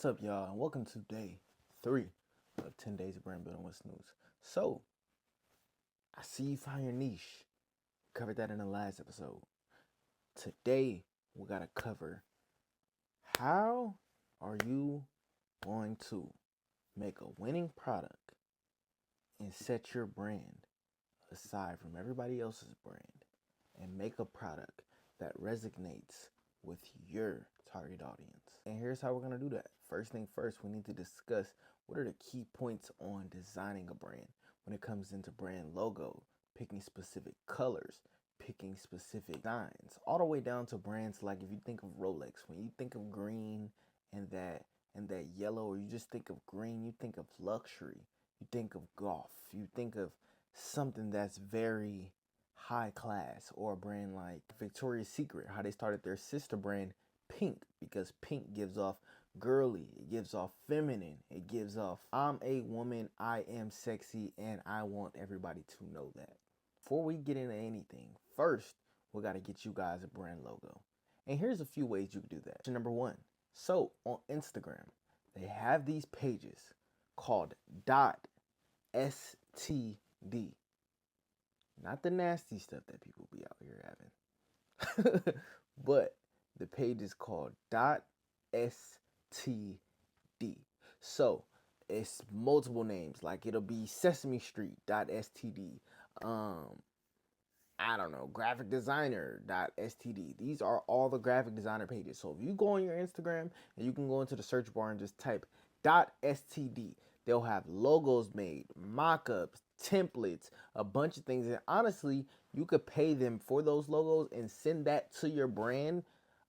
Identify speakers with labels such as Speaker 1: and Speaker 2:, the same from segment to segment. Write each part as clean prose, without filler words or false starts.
Speaker 1: What's up, y'all, and welcome to day 3 of 10 Days of Brand Building with Snooze. So, I see you found your niche. Covered that in the last episode. Today, we gotta cover how are you going to make a winning product and set your brand aside from everybody else's brand and make a product that resonates with your target audience. And here's how we're going to do that. First thing first, we need to discuss what are the key points on designing a brand when it comes into brand logo, picking specific colors, picking specific designs, all the way down to brands like if you think of Rolex, when you think of green and that yellow, or you just think of green, you think of luxury, you think of golf, you think of something that's very high class, or a brand like Victoria's Secret, how they started their sister brand Pink, because pink gives off girly, it gives off feminine, it gives off I'm a woman, I am sexy, and I want everybody to know that. Before we get into anything, first we got to get you guys a brand logo. And here's a few ways you can do that. Number one, so on Instagram, they have these pages called .std. Not the nasty stuff that people be out here having. But the page is called .std. So it's multiple names. Like it'll be Sesame Street .std. I don't know, graphic designer .std. These are all the graphic designer pages. So if you go on your Instagram and you can go into the search bar and just type .std, they'll have logos made, mock-ups, templates, a bunch of things. And honestly, you could pay them for those logos and send that to your brand,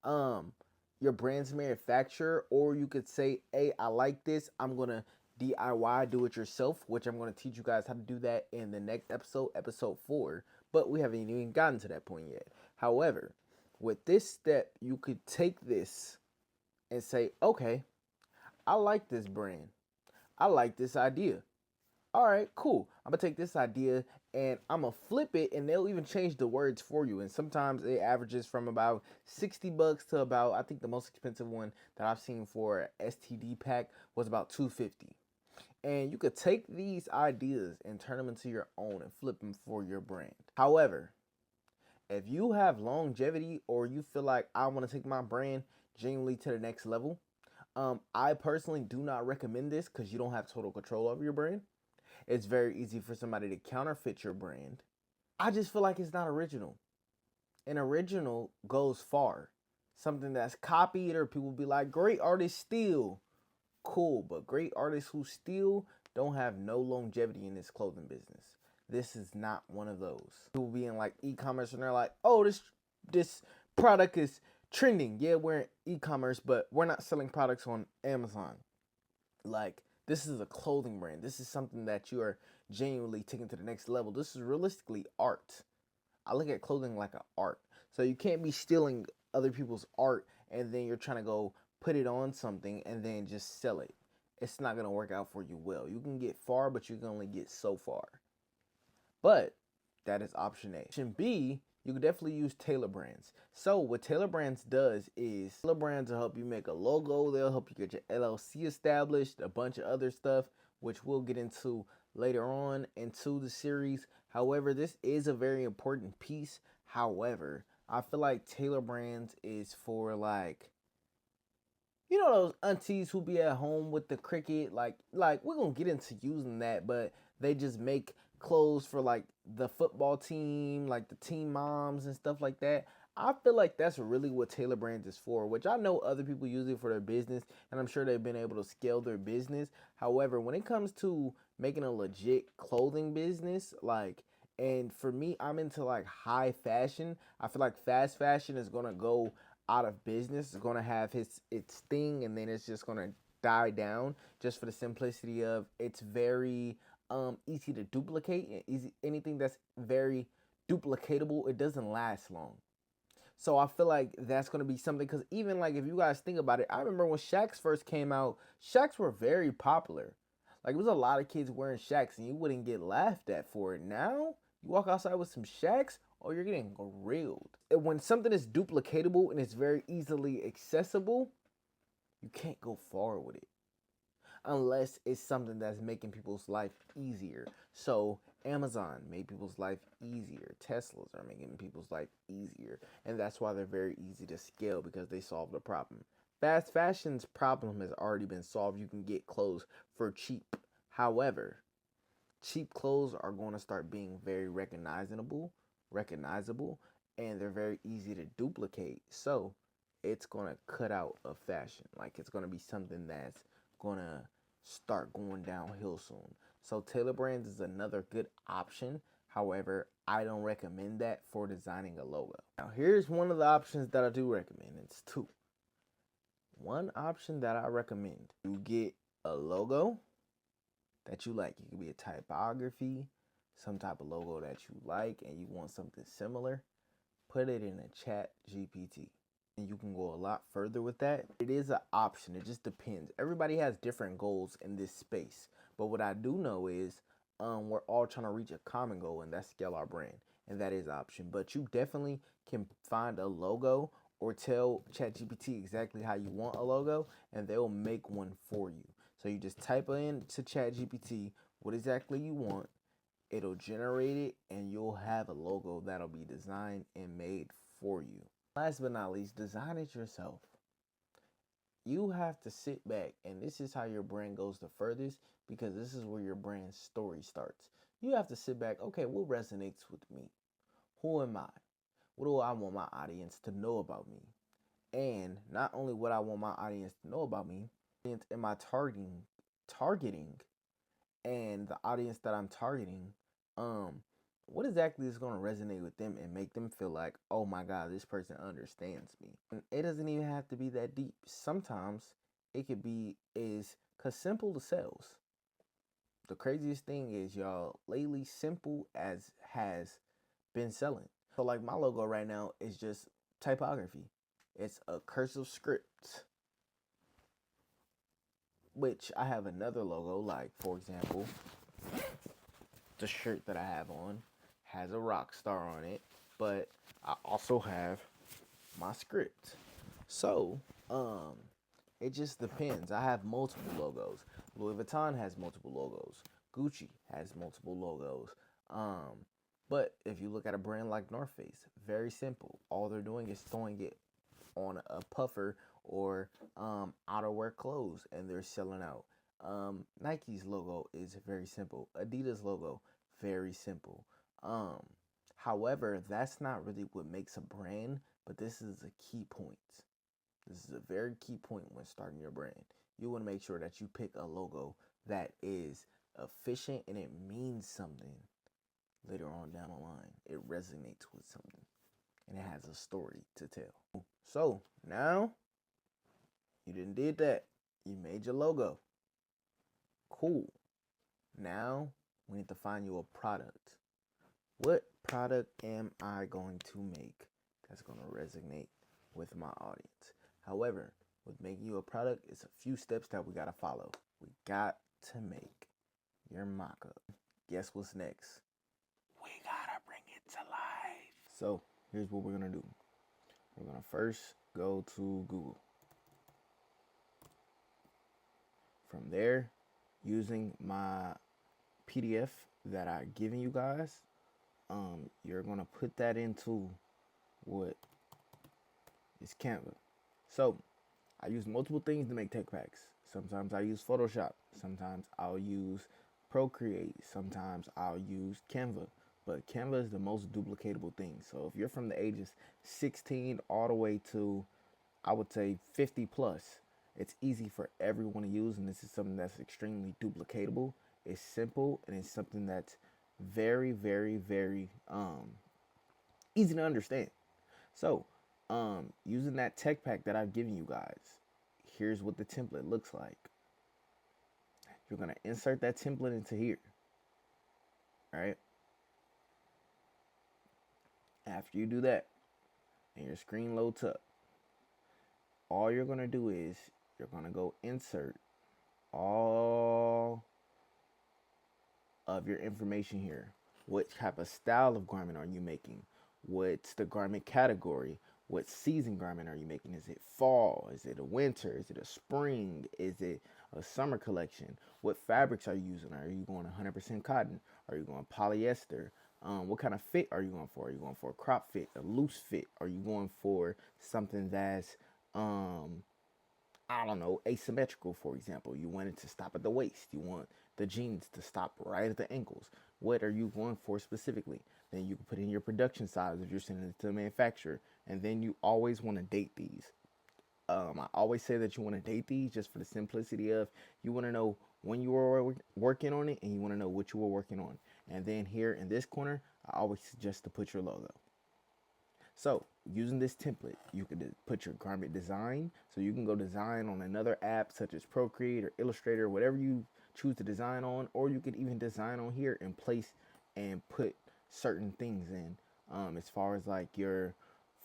Speaker 1: your brand's manufacturer, or you could say, hey, I like this, I'm gonna DIY, do it yourself, which I'm going to teach you guys how to do that in the next episode, episode 4, but we haven't even gotten to that point yet. However, with this step, you could take this and say, okay, I like this brand, I like this idea. All right, cool. I'm gonna take this idea and I'm gonna flip it, and they'll even change the words for you. And sometimes it averages from about $60 to about, I think the most expensive one that I've seen for STD pack was about $250. And you could take these ideas and turn them into your own and flip them for your brand. However, if you have longevity, or you feel like I want to take my brand genuinely to the next level, I personally do not recommend this because you don't have total control over your brand. It's very easy for somebody to counterfeit your brand. I just feel like it's not original. An original goes far. Something that's copied, or people be like, great artists steal. Cool, but great artists who steal don't have no longevity in this clothing business. This is not one of those. People be in like e-commerce and they're like, oh, this product is trending. Yeah, we're in e-commerce, but we're not selling products on Amazon. Like, this is a clothing brand. This is something that you are genuinely taking to the next level. This is realistically art. I look at clothing like an art. So you can't be stealing other people's art and then you're trying to go put it on something and then just sell it. It's not going to work out for you well. You can get far, but you can only get so far. But that is option A. Option B, you can definitely use Tailor Brands. So what Tailor Brands does is, Tailor Brands will help you make a logo. They'll help you get your LLC established, a bunch of other stuff, which we'll get into later on into the series. However, this is a very important piece. However, I feel like Tailor Brands is for like, you know, those aunties who be at home with the Cricut, like we're gonna get into using that, but they just make clothes for like the football team, like the team moms and stuff like that. I feel like that's really what Tailor Brands is for, which I know other people use it for their business, and I'm sure they've been able to scale their business. However, when it comes to making a legit clothing business, like, and for me, I'm into like high fashion. I feel like fast fashion is gonna go out of business. It's gonna have its thing, and then it's just gonna die down, just for the simplicity of it's very easy to duplicate, and easy, anything that's very duplicatable, it doesn't last long. So I feel like that's gonna be something, because even like if you guys think about it, I remember when Shaqs first came out, Shaqs were very popular. Like, it was a lot of kids wearing Shaqs and you wouldn't get laughed at for it. Now you walk outside with some Shaqs, oh, you're getting grilled. And when something is duplicatable and it's very easily accessible, you can't go far with it unless it's something that's making people's life easier. So Amazon made people's life easier. Teslas are making people's life easier. And that's why they're very easy to scale, because they solve the problem. Fast fashion's problem has already been solved. You can get clothes for cheap. However, cheap clothes are going to start being very recognizable, and they're very easy to duplicate. So it's going to cut out of fashion. Like, it's going to be something that's going to start going downhill soon. So Tailor Brands is another good option. However, I don't recommend that for designing a logo. Now, here's one of the options that I do recommend. It's two. One option that I recommend, you get a logo that you like. It could be a typography, some type of logo that you like, and you want something similar. Put it in a chat GPT. And you can go a lot further with that. It is an option. It just depends. Everybody has different goals in this space. But what I do know is we're all trying to reach a common goal, and that's scale our brand. And that is an option. But you definitely can find a logo or tell ChatGPT exactly how you want a logo, and they'll make one for you. So you just type in to ChatGPT what exactly you want. It'll generate it, and you'll have a logo that'll be designed and made for you. Last but not least, design it yourself. You have to sit back, and this is how your brand goes the furthest, because this is where your brand story starts. You have to sit back, okay, what resonates with me? Who am I? What do I want my audience to know about me? And not only what I want my audience to know about me, am I targeting, and the audience that I'm targeting, what exactly is going to resonate with them and make them feel like, oh my God, this person understands me. And it doesn't even have to be that deep. Sometimes it could be cause simple to sells. The craziest thing is, y'all, lately simple has been selling. So like my logo right now is just typography. It's a cursive script, which I have another logo, like for example, the shirt that I have on has a rock star on it, but I also have my script. So, it just depends. I have multiple logos. Louis Vuitton has multiple logos. Gucci has multiple logos. But if you look at a brand like North Face, very simple. All they're doing is throwing it on a puffer or outerwear clothes, and they're selling out. Nike's logo is very simple. Adidas logo, very simple. However, that's not really what makes a brand, but this is a key point. This is a very key point when starting your brand. You want to make sure that you pick a logo that is efficient and it means something later on down the line. It resonates with something and it has a story to tell. So now you did that. You made your logo. Cool. Now we need to find you a product. What product am I going to make that's going to resonate with my audience? However, with making you a product, it's a few steps that we got to follow. We got to make your mock-up. Guess what's next? We got to bring it to life. So here's what we're going to do. We're going to first go to Google. From there, using my PDF that I've given you guys, you're gonna put that into what is Canva. So I use multiple things to make tech packs. Sometimes I use Photoshop. Sometimes I'll use Procreate. Sometimes I'll use Canva. But Canva is the most duplicatable thing. So if you're from the ages 16 all the way to, I would say, 50 plus, it's easy for everyone to use, and this is something that's extremely duplicatable. It's simple, and it's something that's very, very, very easy to understand. So, using that tech pack that I've given you guys, here's what the template looks like. You're gonna insert that template into here. All right. After you do that, and your screen loads up, all you're gonna do is you're gonna go insert all of your information here. What type of style of garment are you making? What's the garment category? What season garment are you making? Is it fall? Is it a winter? Is it a spring? Is it a summer collection? What fabrics are you using? Are you going 100% cotton? Are you going polyester? What kind of fit are you going for? Are you going for a crop fit, a loose fit? Are you going for something that's I don't know, asymmetrical, for example? You want it to stop at the waist. You want the jeans to stop right at the ankles. What are you going for specifically? Then you can put in your production size if you're sending it to the manufacturer. And then you always want to date these. I always say that you want to date these just for the simplicity of you want to know when you were working on it and you want to know what you were working on. And then here in this corner, I always suggest to put your logo. So using this template, you could put your garment design. So you can go design on another app such as Procreate or Illustrator, whatever you choose to design on, or you could even design on here and place and put certain things in as far as like your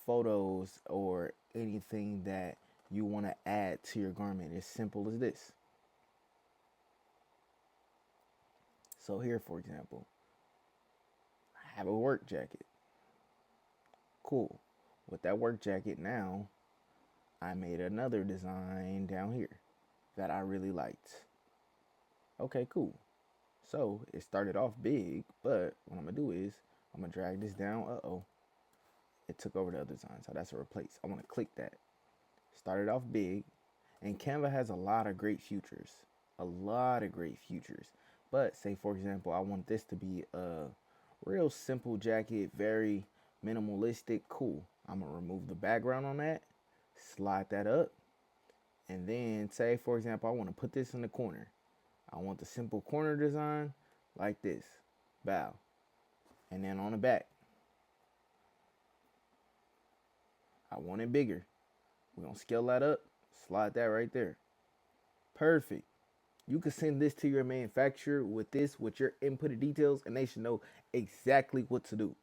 Speaker 1: photos or anything that you want to add to your garment. As simple as this. So here, for example, I have a work jacket. Cool. With that work jacket now, I made another design down here that I really liked. Okay, cool. So it started off big, but what I'm gonna do is I'm gonna drag this down. It took over the other design, so that's a replace. I want to click that. Started off big, and Canva has a lot of great features. But say for example, I want this to be a real simple jacket, very minimalistic. Cool. I'm gonna remove the background on that, slide that up, and then say for example I want to put this in the corner. I want the simple corner design like this. Bow. And then on the back, I want it bigger. We're gonna scale that up, slide that right there. Perfect. You can send this to your manufacturer with this, with your inputted details, and they should know exactly what to do.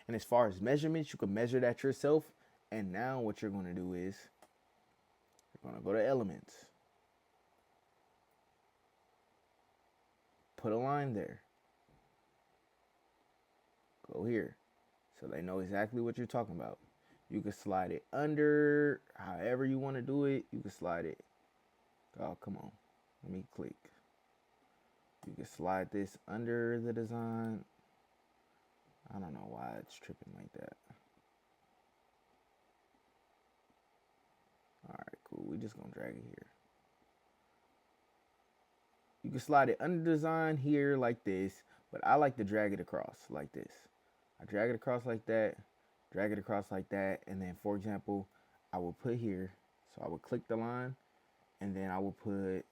Speaker 1: And as far as measurements, you can measure that yourself. And now what you're gonna do is you're gonna go to elements. Put a line there. Go here. So they know exactly what you're talking about. You can slide it under, however you want to do it. You can slide it. Oh, come on. Let me click. You can slide this under the design. I don't know why it's tripping like that. Alright, cool. We're just going to drag it here. You can slide it under the design here like this, but I like to drag it across like this. I drag it across like that, drag it across like that, and then for example, I will put here, so I would click the line, and then I will put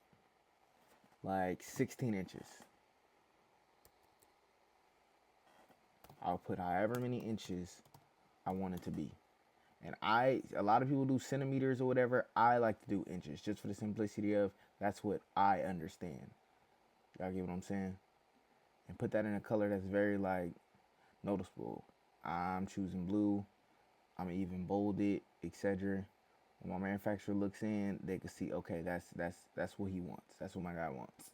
Speaker 1: like 16 inches. I'll put however many inches I want it to be. And a lot of people do centimeters or whatever. I like to do inches just for the simplicity of that's what I understand. Y'all get what I'm saying? And put that in a color that's very like noticeable. I'm choosing blue. I'm even bold it, etc. When my manufacturer looks in, they can see, okay, that's what he wants. That's what my guy wants.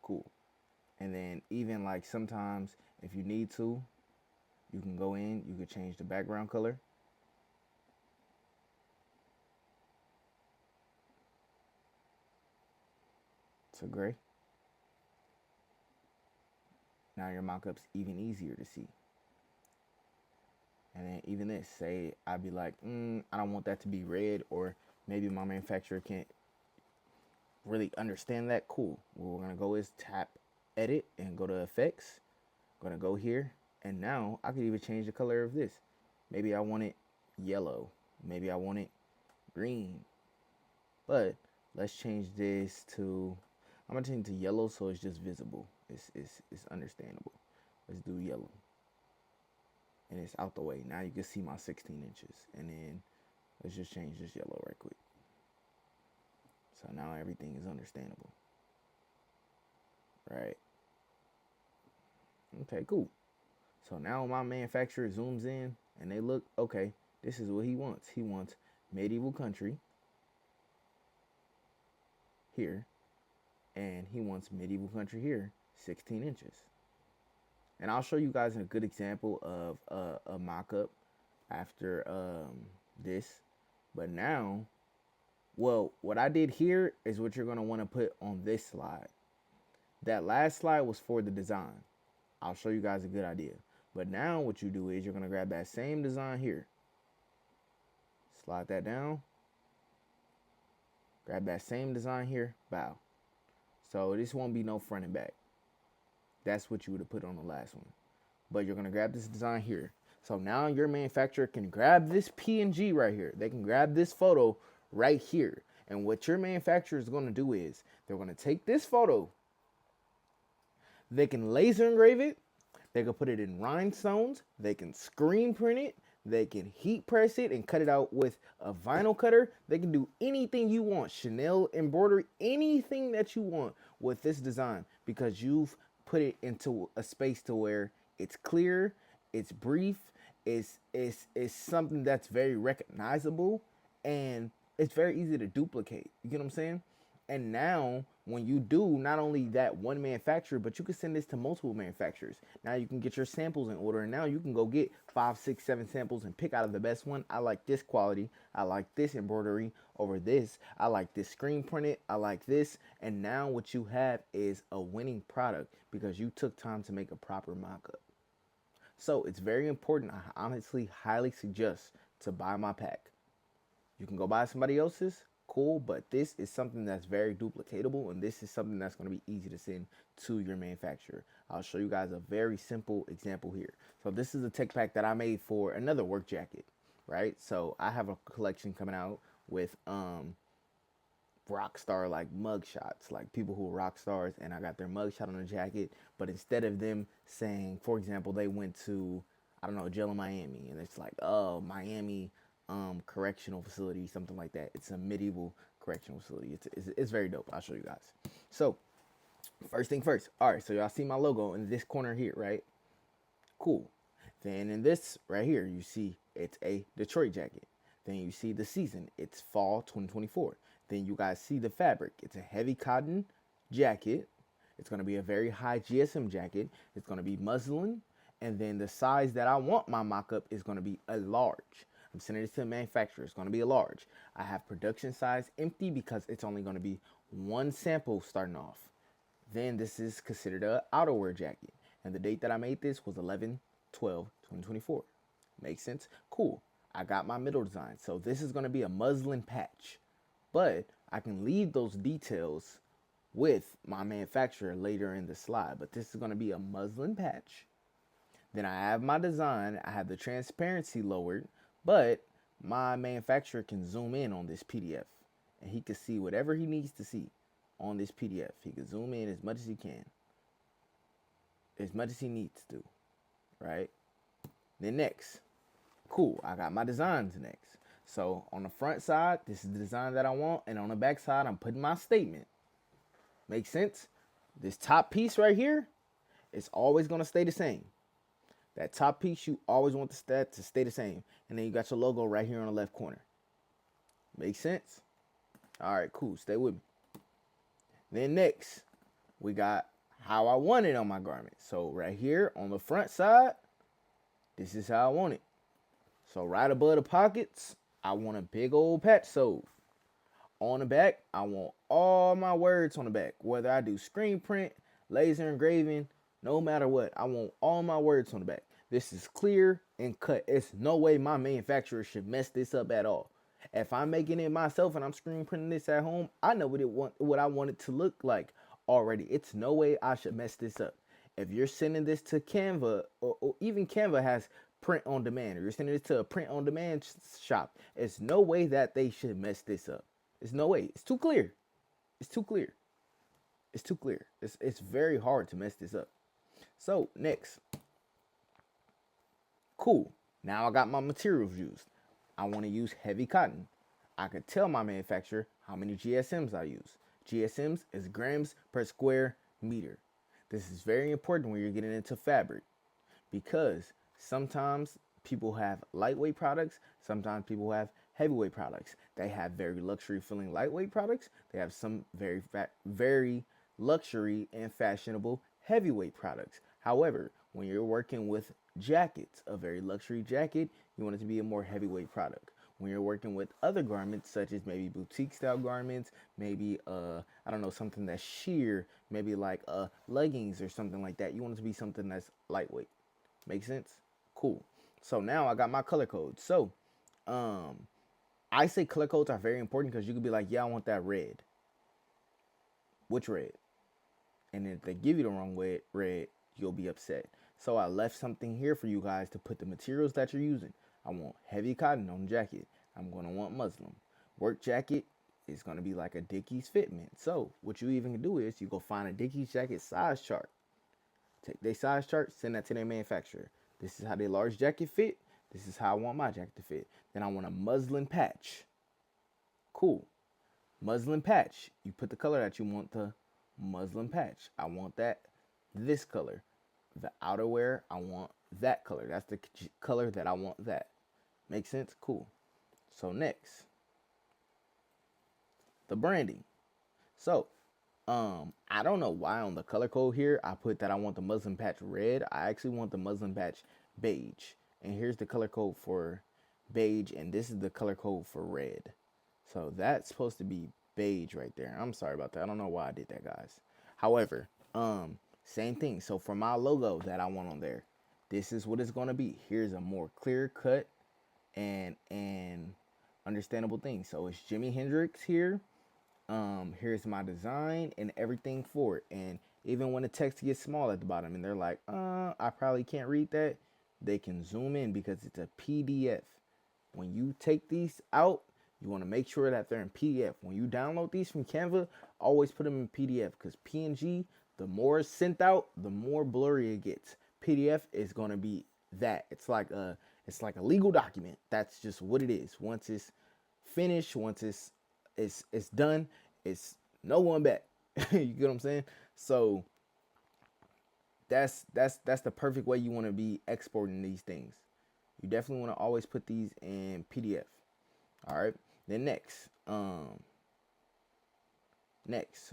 Speaker 1: Cool. And then even like sometimes if you need to, you can go in, you can change the background color. To gray. Now your mock-up's even easier to see. And then even this, say I'd be like, I don't want that to be red, or maybe my manufacturer can't really understand that. Cool. What we're gonna go is tap edit and go to effects. I'm gonna go here, and now I could even change the color of this. Maybe I want it yellow. Maybe I want it green. But let's change this to, I'm gonna change it to yellow so it's just visible. It's understandable. Let's do yellow. And it's out the way. Now you can see my 16 inches. And then let's just change this yellow right quick. So now everything is understandable. Right. Okay, cool. So now my manufacturer zooms in and they look, okay, this is what he wants. He wants medieval country here. And he wants medieval country here, 16 inches. And I'll show you guys a good example of a mock-up after this. But now, well, what I did here is what you're going to want to put on this slide. That last slide was for the design. I'll show you guys a good idea. But now what you do is you're going to grab that same design here. Slide that down. Grab that same design here. Bow. So this won't be no front and back. That's what you would have put on the last one. But you're going to grab this design here. So now your manufacturer can grab this PNG right here. They can grab this photo right here. And what your manufacturer is going to do is they're going to take this photo. They can laser engrave it. They can put it in rhinestones. They can screen print it. They can heat press it and cut it out with a vinyl cutter. They can do anything you want. Chanel embroidery, anything that you want with this design, because you've put it into a space to where it's clear, it's brief, it's something that's very recognizable, and it's very easy to duplicate. You get what I'm saying? And now, when you do not only that one manufacturer, but you can send this to multiple manufacturers. Now you can get your samples in order, and now you can go get 5, 6, 7 samples and pick out of the best one. I like this quality. I like this embroidery over this. I like this screen printed. I like this. And now what you have is a winning product because you took time to make a proper mock-up. So it's very important. I honestly highly suggest to buy my pack. You can go buy somebody else's. Cool, but this is something that's very duplicatable, and this is something that's going to be easy to send to your manufacturer. I'll show you guys a very simple example here. So this is a tech pack that I made for another work jacket, right? So I have a collection coming out with rock star like mug shots, like people who are rock stars, and I got their mug shot on the jacket, but instead of them saying, for example, they went to, I don't know, jail in Miami, and it's like, oh, Miami correctional facility, something like that. It's a medieval correctional facility. It's very dope. I'll show you guys. So first thing first. All right, so y'all see my logo in this corner here, right? Cool. Then in this right here, you see it's a Detroit jacket. Then you see the season. It's fall 2024. Then you guys see the fabric. It's a heavy cotton jacket. It's going to be a very high GSM jacket. It's going to be muslin. And then the size that I want my mock-up is going to be a large. I'm sending it to the manufacturer. It's going to be a large. I have production size empty because it's only going to be one sample starting off. Then this is considered an outerwear jacket. And the date that I made this was 11/12/2024. Makes sense? Cool. I got my middle design. So this is going to be a muslin patch. But I can leave those details with my manufacturer later in the slide. But this is going to be a muslin patch. Then I have my design. I have the transparency lowered. But my manufacturer can zoom in on this PDF, and he can see whatever he needs to see on this PDF. He can zoom in as much as he can, as much as he needs to, right? Then next, cool, I got my designs next. So on the front side, this is the design that I want, and on the back side, I'm putting my statement. Make sense? This top piece right here is always going to stay the same. That top piece, you always want the stat to stay the same. And then you got your logo right here on the left corner. Make sense? All right, cool. Stay with me. Then next, we got how I want it on my garment. So right here on the front side, this is how I want it. So right above the pockets, I want a big old patch sewed. On the back, I want all my words on the back. Whether I do screen print, laser engraving, no matter what, I want all my words on the back. This is clear and cut. It's no way my manufacturer should mess this up at all. If I'm making it myself and I'm screen printing this at home, I know what I want it to look like already. It's no way I should mess this up. If you're sending this to Canva, or even Canva has print on demand, or you're sending it to a print on demand shop, it's no way that they should mess this up. It's no way. It's too clear. It's too clear. It's too clear. It's very hard to mess this up. So next, cool. Now I got my materials used. I want to use heavy cotton. I could tell my manufacturer how many GSMs I use. GSMs is grams per square meter. This is very important when you're getting into fabric, because sometimes people have lightweight products. Sometimes people have heavyweight products. They have very luxury feeling lightweight products. They have some very luxury and fashionable heavyweight products. However, when you're working with jackets, a very luxury jacket, you want it to be a more heavyweight product. when you're working with other garments, such as maybe boutique style garments, maybe I don't know, something that's sheer, maybe like leggings or something like that. You want it to be something that's lightweight. Make sense? Cool. So now I got my color code. So I say color codes are very important because you could be like, yeah, I want that red. Which red? And if they give you the wrong red, you'll be upset. So I left something here for you guys to put the materials that you're using. I want heavy cotton on jacket. I'm going to want muslin. Work jacket is going to be like a Dickies fitment. So what you even can do is you go find a Dickies jacket size chart. Take their size chart, send that to their manufacturer. This is how their large jacket fit. This is how I want my jacket to fit. Then I want a muslin patch. Cool. Muslin patch. You put the color that you want the muslin patch. I want this color. The outerwear, I want that color. That's the color that I want that. Make sense? Cool. So next, the branding. So, I don't know why on the color code here I put that I want the muslin patch red. I actually want the muslin patch beige. And here's the color code for beige, and this is the color code for red. So that's supposed to be beige right there. I'm sorry about that. I don't know why I did that, guys. However, same thing. So for my logo that I want on there, this is what it's going to be. Here's a more clear cut and understandable thing. So it's Jimi Hendrix here. Here's my design and everything for it. And even when the text gets small at the bottom and they're like, I probably can't read that, they can zoom in because it's a PDF. When you take these out, you want to make sure that they're in PDF. When you download these from Canva, always put them in PDF because PNG, the more it's sent out, the more blurry it gets. PDF is going to be that. It's like a legal document. That's just what it is. Once it's finished, once it's done, it's no going back. You get what I'm saying? So that's the perfect way you want to be exporting these things. You definitely want to always put these in PDF. All right. Then next,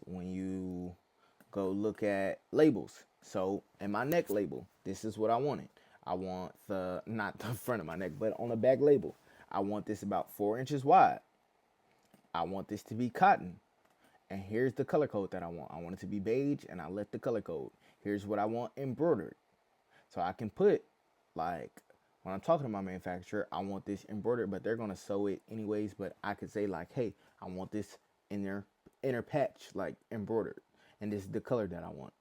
Speaker 1: when you go look at labels. So in my neck label, this is what I wanted. I want not the front of my neck, but on the back label, I want this about 4 inches wide. I want this to be cotton. And here's the color code that I want. I want it to be beige, and I left the color code. Here's what I want embroidered. So I can put, like, when I'm talking to my manufacturer, I want this embroidered, but they're going to sew it anyways. But I could say, like, hey, I want this in their inner patch, like, embroidered. And this is the color that I want.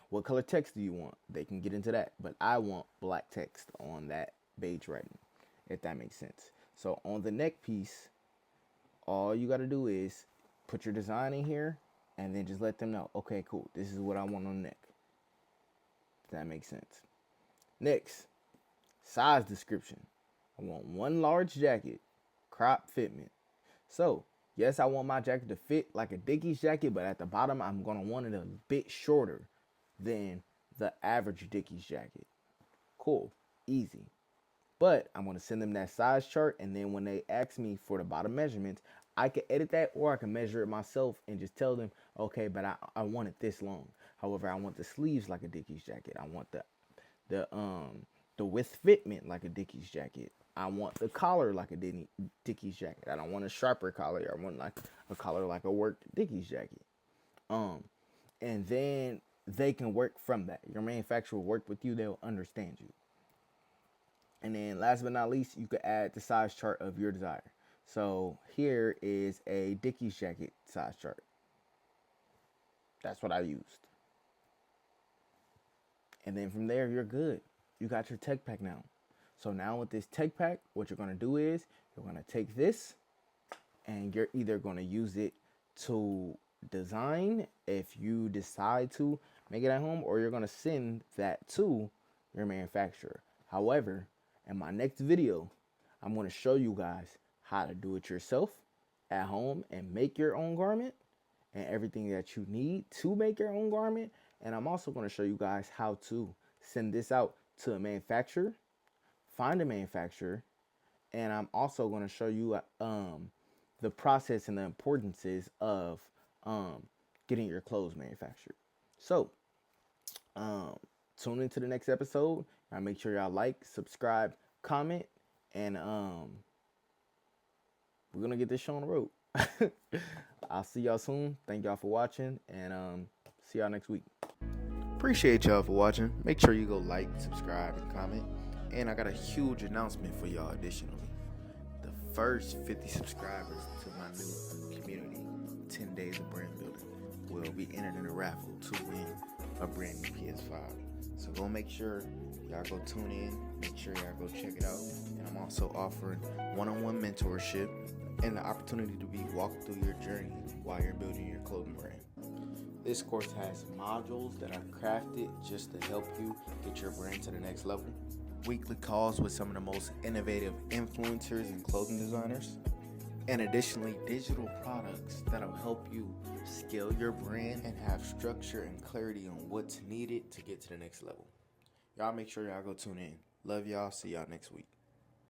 Speaker 1: What color text do you want? They can get into that. But I want black text on that beige writing, if that makes sense. So on the neck piece, all you got to do is put your design in here and then just let them know, okay, cool, this is what I want on the neck. If that makes sense. Next, size description. I want one large jacket, crop fitment. So, yes, I want my jacket to fit like a Dickies jacket, but at the bottom, I'm going to want it a bit shorter than the average Dickies jacket. Cool, easy. But I'm going to send them that size chart, and then when they ask me for the bottom measurements, I can edit that, or I can measure it myself and just tell them, okay, but I want it this long. However, I want the sleeves like a Dickies jacket. I want the width fitment like a Dickies jacket. I want the collar like a Dickies jacket. I don't want a sharper collar. I want like a collar like a worked Dickies jacket. And then they can work from that. Your manufacturer will work with you. They'll understand you. And then last but not least, you could add the size chart of your desire. So here is a Dickies jacket size chart. That's what I used. And then from there, you're good. You got your tech pack now. So now with this tech pack, what you're going to do is you're going to take this and you're either going to use it to design if you decide to make it at home, or you're going to send that to your manufacturer. However, in my next video, I'm going to show you guys how to do it yourself at home and make your own garment and everything that you need to make your own garment. And I'm also going to show you guys how to send this out to a manufacturer, find a manufacturer, and I'm also going to show you the process and the importances of getting your clothes manufactured. So tune into the next episode. Make sure y'all like, subscribe, comment, and we're gonna get this show on the road. I'll see y'all soon. Thank y'all for watching, and see y'all next week. Appreciate y'all for watching. Make sure you go like, subscribe, and comment. And I got a huge announcement for y'all additionally. The first 50 subscribers to my new community, 10 Days of Brand Building, will be entered in a raffle to win a brand new PS5. So go make sure y'all go tune in. Make sure y'all go check it out. And I'm also offering one-on-one mentorship and the opportunity to be walked through your journey while you're building your clothing brand. This course has modules that are crafted just to help you get your brand to the next level. Weekly calls with some of the most innovative influencers and clothing designers. And additionally, digital products that'll help you scale your brand and have structure and clarity on what's needed to get to the next level. Y'all make sure y'all go tune in. Love y'all. See y'all next week.